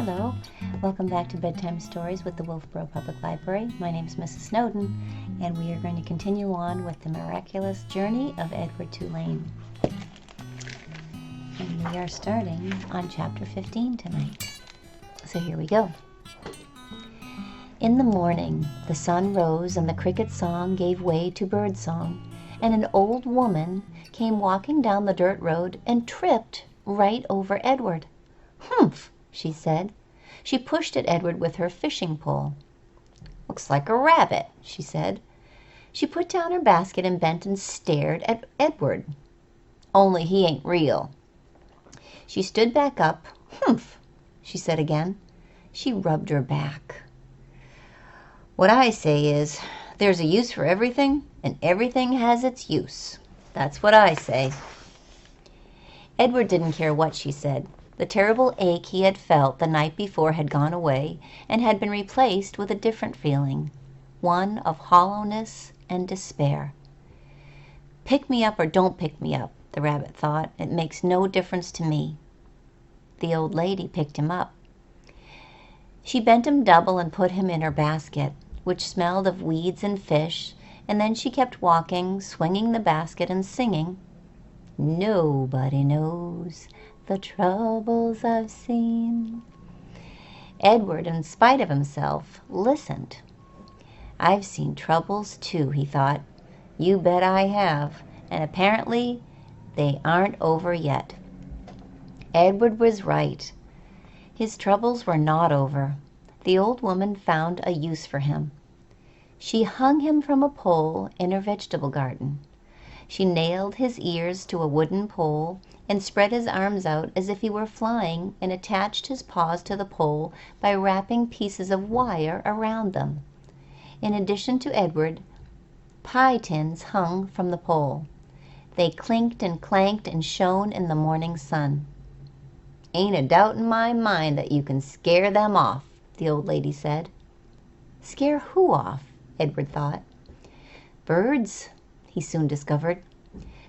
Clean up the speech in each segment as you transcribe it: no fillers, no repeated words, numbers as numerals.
Hello, welcome back to Bedtime Stories with the Wolfboro Public Library. My name is Mrs. Snowden, and we are going to continue on with the miraculous journey of Edward Tulane. And we are starting on chapter 15 tonight. So here we go. In the morning, the sun rose and the cricket song gave way to bird song, and an old woman came walking down the dirt road and tripped right over Edward. "Humph!" she said. She pushed at Edward with her fishing pole. "Looks like a rabbit," she said. She put down her basket and bent and stared at Edward. "Only he ain't real." She stood back up. "Humph!" she said again. She rubbed her back. "What I say is, there's a use for everything, and everything has its use. That's what I say." Edward didn't care what she said. The terrible ache he had felt the night before had gone away and had been replaced with a different feeling, one of hollowness and despair. "Pick me up or don't pick me up," the rabbit thought. "It makes no difference to me." The old lady picked him up. She bent him double and put him in her basket, which smelled of weeds and fish, and then she kept walking, swinging the basket and singing, "Nobody knows the troubles I've seen." Edward, in spite of himself, listened. "I've seen troubles too," he thought. "You bet I have, and apparently they aren't over yet." Edward was right. His troubles were not over. The old woman found a use for him. She hung him from a pole in her vegetable garden. She nailed his ears to a wooden pole and spread his arms out as if he were flying, and attached his paws to the pole by wrapping pieces of wire around them. In addition to Edward, pie tins hung from the pole. They clinked and clanked and shone in the morning sun. "Ain't a doubt in my mind that you can scare them off," the old lady said. Scare who off? Edward thought. Birds, he soon discovered.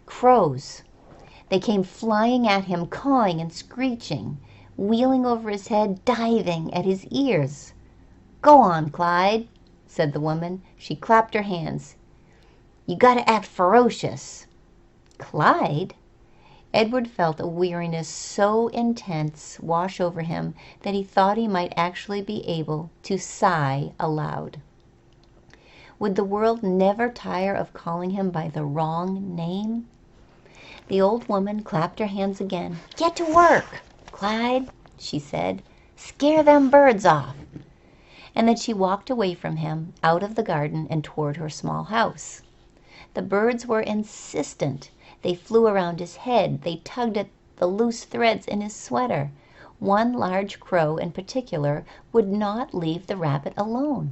Crows. They came flying at him, cawing and screeching, wheeling over his head, diving at his ears. "Go on, Clyde," said the woman. She clapped her hands. "You gotta act ferocious." Clyde? Edward felt a weariness so intense wash over him that he thought he might actually be able to sigh aloud. Would the world never tire of calling him by the wrong name? The old woman clapped her hands again. "Get to work, Clyde," she said. "Scare them birds off." And then she walked away from him, out of the garden and toward her small house. The birds were insistent. They flew around his head. They tugged at the loose threads in his sweater. One large crow in particular would not leave the rabbit alone.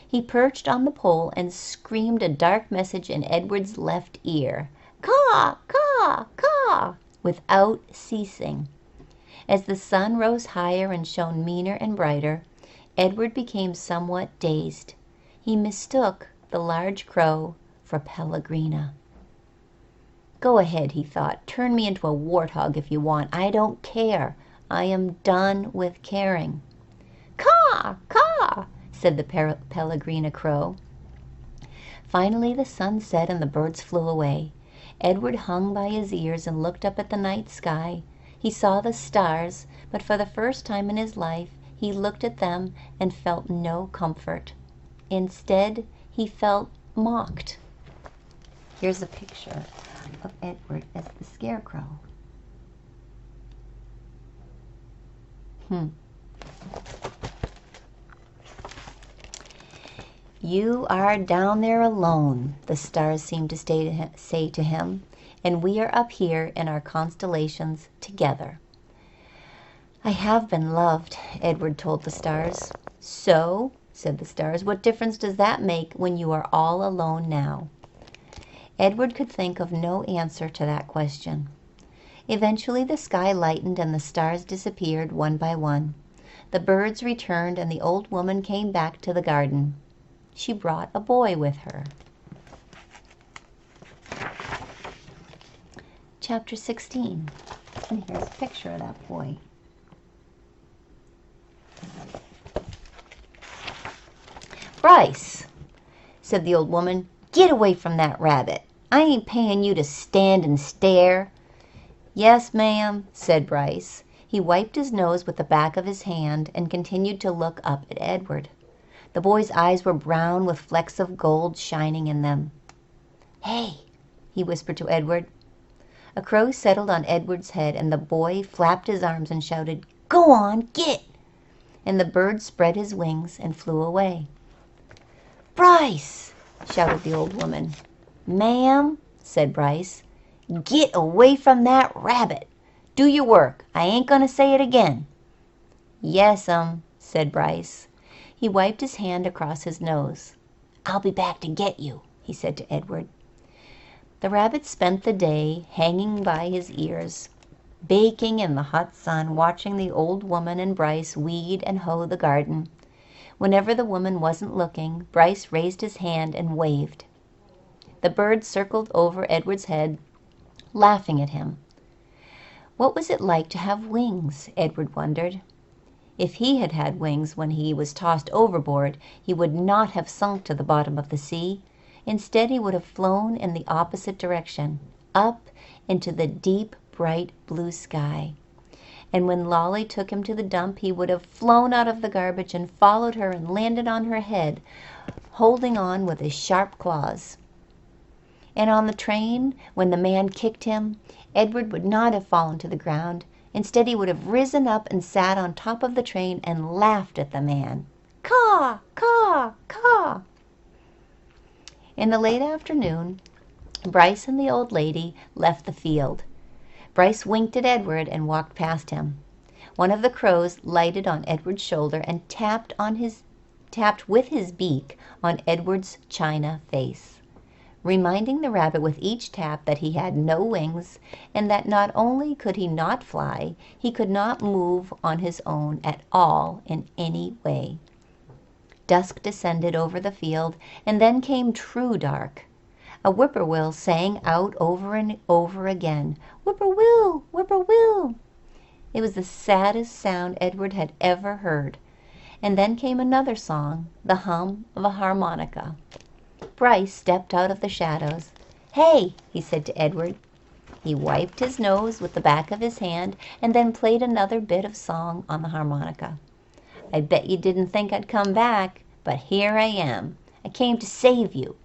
He perched on the pole and screamed a dark message in Edward's left ear. "Caw, caw, caw," without ceasing. As the sun rose higher and shone meaner and brighter, Edward became somewhat dazed. He mistook the large crow for Pellegrina. "Go ahead," he thought. "Turn me into a warthog if you want. I don't care. I am done with caring." "Caw, caw," said the Pellegrina crow. Finally the sun set and the birds flew away. Edward hung by his ears and looked up at the night sky. He saw the stars, but for the first time in his life he looked at them and felt no comfort. Instead, he felt mocked. Here's a picture of Edward as the scarecrow. "You are down there alone," the stars seemed to say to him, "and we are up here in our constellations together." "I have been loved," Edward told the stars. "So," said the stars, "what difference does that make when you are all alone now?" Edward could think of no answer to that question. Eventually the sky lightened and the stars disappeared one by one. The birds returned and the old woman came back to the garden. She brought a boy with her. Chapter 16. And here's a picture of that boy. "Bryce," said the old woman, "get away from that rabbit. I ain't paying you to stand and stare." "Yes, ma'am," said Bryce. He wiped his nose with the back of his hand and continued to look up at Edward. The boy's eyes were brown with flecks of gold shining in them. "Hey," he whispered to Edward. A crow settled on Edward's head, and the boy flapped his arms and shouted, "Go on, get!" And the bird spread his wings and flew away. "Bryce!" shouted the old woman. "Ma'am," said Bryce, "get away from that rabbit. Do your work. I ain't gonna say it again." "Yes'm," said Bryce. He wiped his hand across his nose. "I'll be back to get you," he said to Edward. The rabbit spent the day hanging by his ears, baking in the hot sun, watching the old woman and Bryce weed and hoe the garden. Whenever the woman wasn't looking, Bryce raised his hand and waved. The bird circled over Edward's head, laughing at him. What was it like to have wings? Edward wondered. If he had had wings when he was tossed overboard, he would not have sunk to the bottom of the sea. Instead, he would have flown in the opposite direction, up into the deep, bright blue sky. And when Lolly took him to the dump, he would have flown out of the garbage and followed her and landed on her head, holding on with his sharp claws. And on the train, when the man kicked him, Edward would not have fallen to the ground. Instead, he would have risen up and sat on top of the train and laughed at the man. Caw, caw, caw. In the late afternoon, Bryce and the old lady left the field. Bryce winked at Edward and walked past him. One of the crows lighted on Edward's shoulder and tapped with his beak on Edward's china face, reminding the rabbit with each tap that he had no wings, and that not only could he not fly, he could not move on his own at all in any way. Dusk descended over the field, and then came true dark. A whippoorwill sang out over and over again, "Whippoorwill, whippoorwill." It was the saddest sound Edward had ever heard. And then came another song, the hum of a harmonica. Bryce stepped out of the shadows. "Hey," he said to Edward. He wiped his nose with the back of his hand and then played another bit of song on the harmonica. "I bet you didn't think I'd come back, but here I am. I came to save you."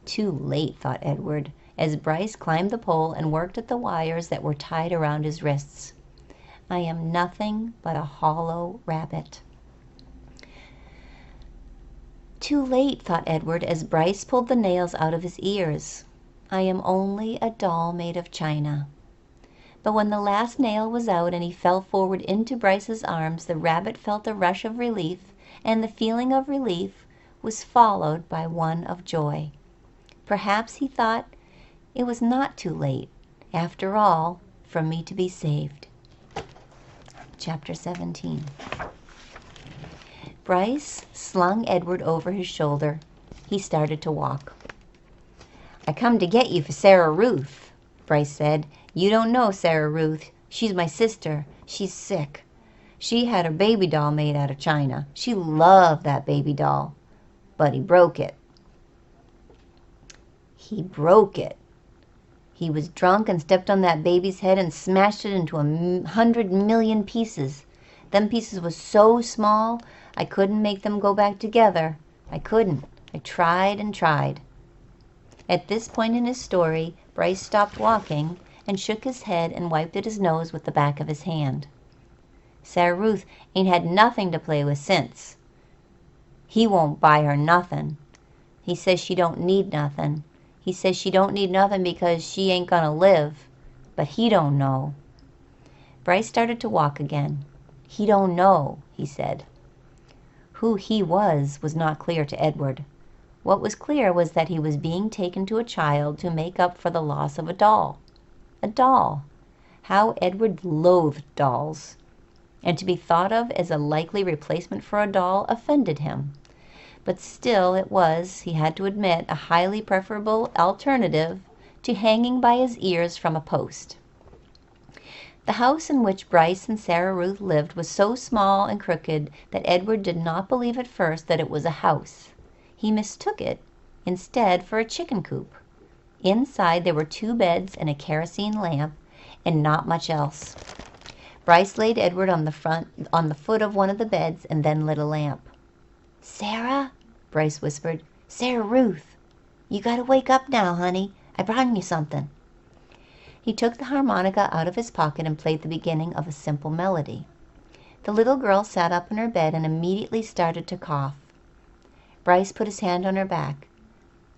Too late, thought Edward, as Bryce climbed the pole and worked at the wires that were tied around his wrists. "I am nothing but a hollow rabbit." Too late, thought Edward, as Bryce pulled the nails out of his ears. "I am only a doll made of china." But when the last nail was out and he fell forward into Bryce's arms, the rabbit felt a rush of relief, and the feeling of relief was followed by one of joy. Perhaps, he thought, it was not too late, after all, for me to be saved. Chapter 17. Bryce slung Edward over his shoulder. He started to walk. "I come to get you for Sarah Ruth," Bryce said. "You don't know Sarah Ruth. She's my sister. She's sick. She had her baby doll made out of china. She loved that baby doll. But he broke it." He broke it. He was drunk and stepped on that baby's head and smashed it into 100 million pieces. Them pieces was so small, I couldn't make them go back together. I couldn't. I tried and tried. At this point in his story, Bryce stopped walking and shook his head and wiped at his nose with the back of his hand. "Sarah Ruth ain't had nothing to play with since. He won't buy her nothing. He says she don't need nothing. He says she don't need nothing because she ain't gonna live. But he don't know." Bryce started to walk again. "He don't know," he said. Who he was not clear to Edward. What was clear was that he was being taken to a child to make up for the loss of a doll. A doll. How Edward loathed dolls. And to be thought of as a likely replacement for a doll offended him. But still it was, he had to admit, a highly preferable alternative to hanging by his ears from a post. The house in which Bryce and Sarah Ruth lived was so small and crooked that Edward did not believe at first that it was a house. He mistook it, instead, for a chicken coop. Inside there were 2 beds and a kerosene lamp, and not much else. Bryce laid Edward on the foot of one of the beds and then lit a lamp. "Sarah," Bryce whispered. "Sarah Ruth, you gotta wake up now, honey. I brought you something." He took the harmonica out of his pocket and played the beginning of a simple melody. The little girl sat up in her bed and immediately started to cough. Bryce put his hand on her back.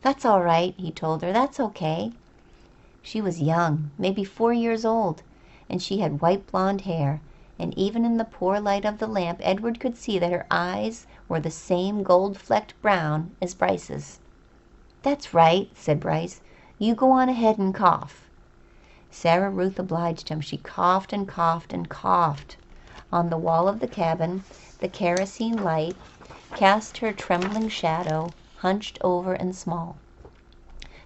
"That's all right," he told her. "That's okay." She was young, maybe 4 years old, and she had white blonde hair, and even in the poor light of the lamp Edward could see that her eyes were the same gold-flecked brown as Bryce's. "That's right," said Bryce. "You go on ahead and cough." Sarah Ruth obliged him. She coughed and coughed and coughed. On the wall of the cabin, the kerosene light cast her trembling shadow, hunched over and small.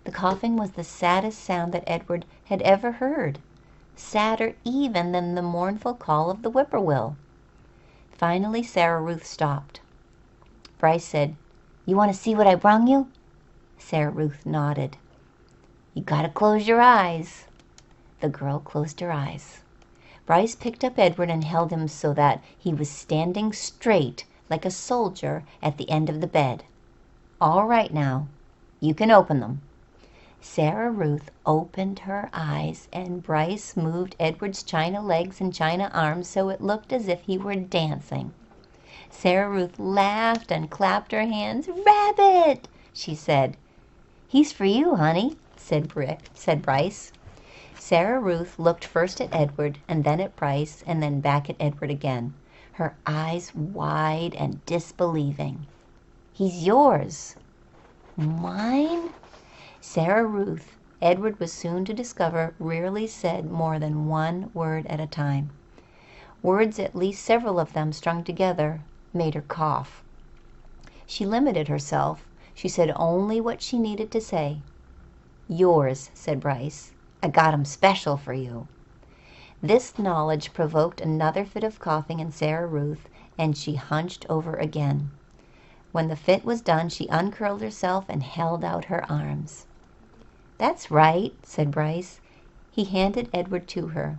The coughing was the saddest sound that Edward had ever heard, sadder even than the mournful call of the whippoorwill. Finally Sarah Ruth stopped. Bryce said, "You want to see what I brung you?" Sarah Ruth nodded. "You gotta close your eyes." The girl closed her eyes. Bryce picked up Edward and held him so that he was standing straight like a soldier at the end of the bed. "All right now. You can open them." Sarah Ruth opened her eyes, and Bryce moved Edward's china legs and china arms so it looked as if he were dancing. Sarah Ruth laughed and clapped her hands. "Rabbit!" she said. "He's for you, honey," said Bryce. Sarah Ruth looked first at Edward and then at Bryce and then back at Edward again, her eyes wide and disbelieving. "He's yours." "Mine?" Sarah Ruth, Edward was soon to discover, rarely said more than one word at a time. Words, at least several of them strung together, made her cough. She limited herself. She said only what she needed to say. "Yours," said Bryce. "I got 'em special for you." This knowledge provoked another fit of coughing in Sarah Ruth, and she hunched over again. When the fit was done, she uncurled herself and held out her arms. "That's right," said Bryce. He handed Edward to her.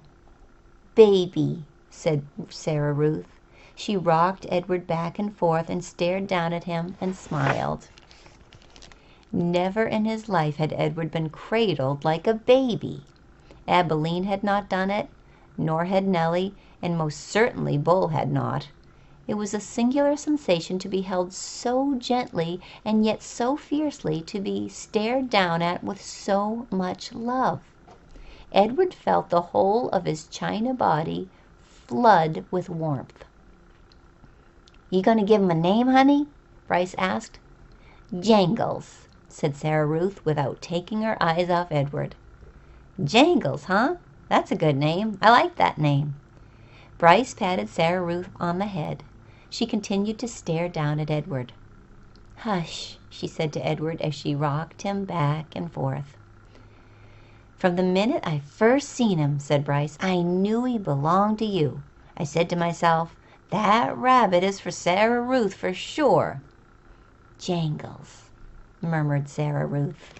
"Baby," said Sarah Ruth. She rocked Edward back and forth and stared down at him and smiled. Never in his life had Edward been cradled like a baby. Abilene had not done it, nor had Nellie, and most certainly Bull had not. It was a singular sensation to be held so gently and yet so fiercely, to be stared down at with so much love. Edward felt the whole of his china body flood with warmth. "You gonna give him a name, honey?" Bryce asked. "Jangles," said Sarah Ruth without taking her eyes off Edward. "Jangles, huh? That's a good name. I like that name." Bryce patted Sarah Ruth on the head. She continued to stare down at Edward. "Hush," she said to Edward as she rocked him back and forth. "From the minute I first seen him," said Bryce, "I knew he belonged to you. I said to myself, that rabbit is for Sarah Ruth for sure." "Jangles," murmured Sarah Ruth.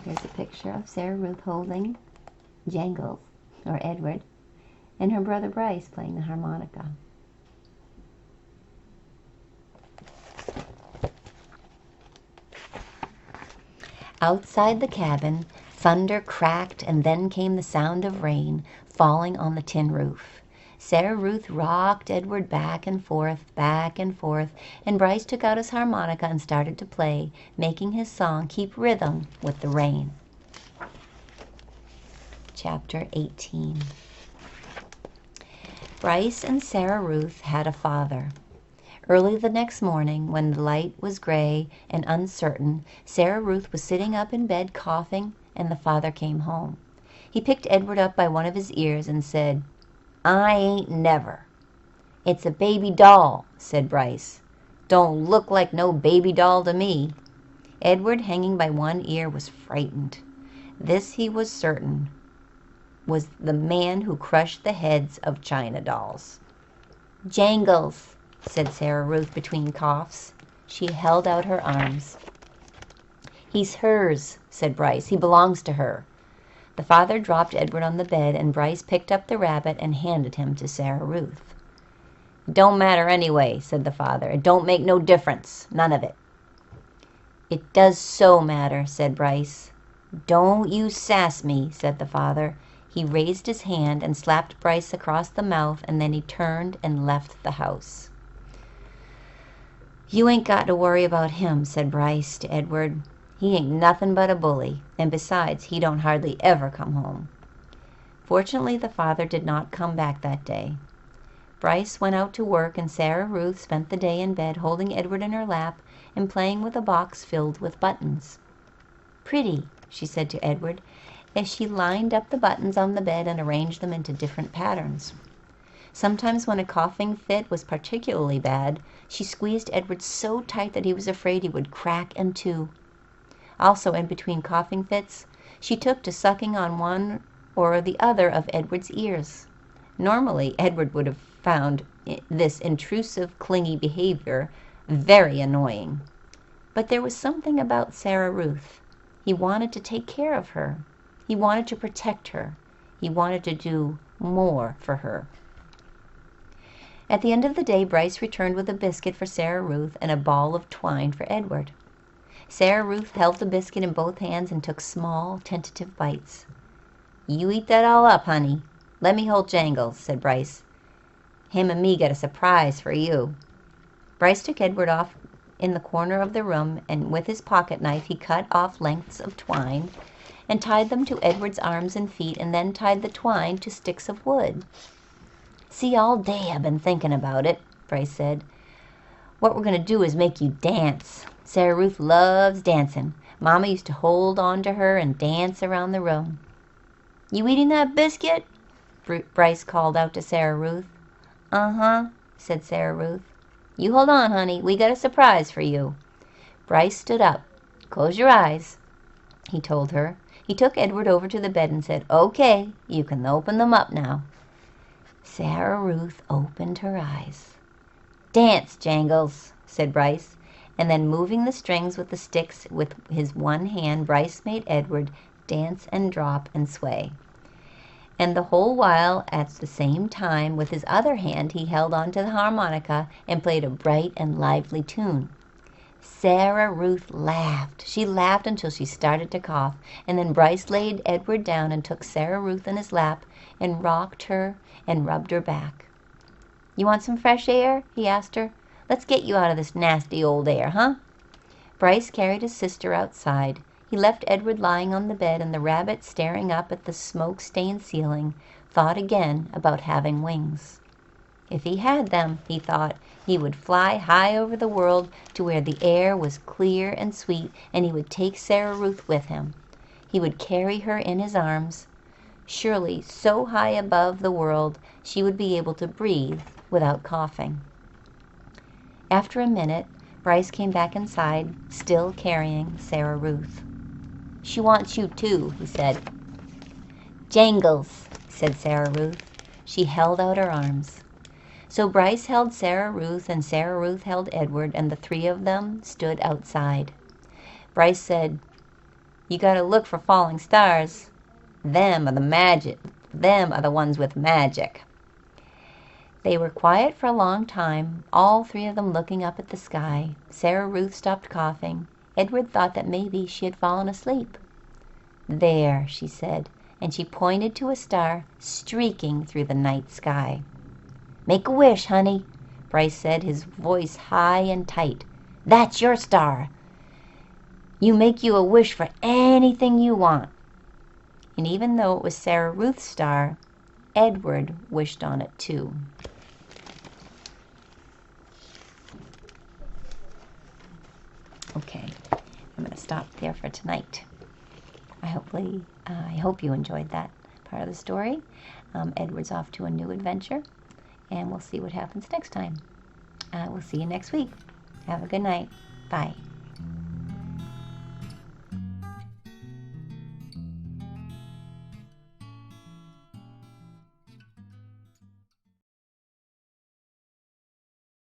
Here's a picture of Sarah Ruth holding Jangles, or Edward, and her brother Bryce playing the harmonica. Outside the cabin, thunder cracked, and then came the sound of rain falling on the tin roof. Sarah Ruth rocked Edward back and forth, and Bryce took out his harmonica and started to play, making his song keep rhythm with the rain. Chapter 18. Bryce and Sarah Ruth had a father. Early the next morning, when the light was gray and uncertain, Sarah Ruth was sitting up in bed coughing, and the father came home. He picked Edward up by one of his ears and said, "I ain't never." "It's a baby doll," said Bryce. "Don't look like no baby doll to me." Edward, hanging by one ear, was frightened. This he was certain. was the man who crushed the heads of China dolls. "Jangles," said Sarah Ruth between coughs. She held out her arms. "He's hers," said Bryce. "He belongs to her." The father dropped Edward on the bed, and Bryce picked up the rabbit and handed him to Sarah Ruth. "It don't matter anyway," said the father. "It don't make no difference. None of it." "It does so matter," said Bryce. "Don't you sass me," said the father. He raised his hand and slapped Bryce across the mouth, and then he turned and left the house. "You ain't got to worry about him," said Bryce to Edward. "He ain't nothing but a bully, and besides, he don't hardly ever come home." Fortunately, the father did not come back that day. Bryce went out to work, and Sarah Ruth spent the day in bed holding Edward in her lap and playing with a box filled with buttons. "Pretty," she said to Edward, as she lined up the buttons on the bed and arranged them into different patterns. Sometimes when a coughing fit was particularly bad, she squeezed Edward so tight that he was afraid he would crack in two. Also, in between coughing fits, she took to sucking on one or the other of Edward's ears. Normally, Edward would have found this intrusive, clingy behavior very annoying. But there was something about Sarah Ruth. He wanted to take care of her. He wanted to protect her. He wanted to do more for her. At the end of the day, Bryce returned with a biscuit for Sarah Ruth and a ball of twine for Edward. Sarah Ruth held the biscuit in both hands and took small, tentative bites. "You eat that all up, honey. Let me hold Jangles," said Bryce. "Him and me got a surprise for you." Bryce took Edward off in the corner of the room, and with his pocket knife he cut off lengths of twine and tied them to Edward's arms and feet, and then tied the twine to sticks of wood. "See, all day I've been thinking about it," Bryce said. "What we're going to do is make you dance. Sarah Ruth loves dancing. Mama used to hold on to her and dance around the room." "You eating that biscuit?" Bryce called out to Sarah Ruth. "Uh-huh," said Sarah Ruth. "You hold on, honey. We got a surprise for you." Bryce stood up. "Close your eyes," he told her. He took Edward over to the bed and said, "Okay, you can open them up now." Sarah Ruth opened her eyes. "Dance, Jangles," said Bryce, and then moving the strings with the sticks with his one hand, Bryce made Edward dance and drop and sway. And the whole while, at the same time, with his other hand, he held on to the harmonica and played a bright and lively tune. Sarah Ruth laughed. She laughed until she started to cough, and then Bryce laid Edward down and took Sarah Ruth in his lap and rocked her and rubbed her back. "You want some fresh air?" he asked her. "Let's get you out of this nasty old air, huh?" Bryce carried his sister outside. He left Edward lying on the bed, and the rabbit, staring up at the smoke-stained ceiling, thought again about having wings. If he had them, he thought, he would fly high over the world to where the air was clear and sweet, and he would take Sarah Ruth with him. He would carry her in his arms. Surely, so high above the world, she would be able to breathe without coughing. After a minute, Bryce came back inside, still carrying Sarah Ruth. "She wants you too," he said. "Jangles," said Sarah Ruth. She held out her arms. So Bryce held Sarah Ruth, and Sarah Ruth held Edward, and the three of them stood outside. Bryce said, "You gotta look for falling stars. Them are the ones with magic." They were quiet for a long time, all three of them looking up at the sky. Sarah Ruth stopped coughing. Edward thought that maybe she had fallen asleep. "There," she said, and she pointed to a star streaking through the night sky. "Make a wish, honey," Bryce said, his voice high and tight. "That's your star. You make you a wish for anything you want." And even though it was Sarah Ruth's star, Edward wished on it too. Okay, I'm going to stop there for tonight. I hope you enjoyed that part of the story. Edward's off to a new adventure, and we'll see what happens next time. We'll see you next week. Have a good night. Bye.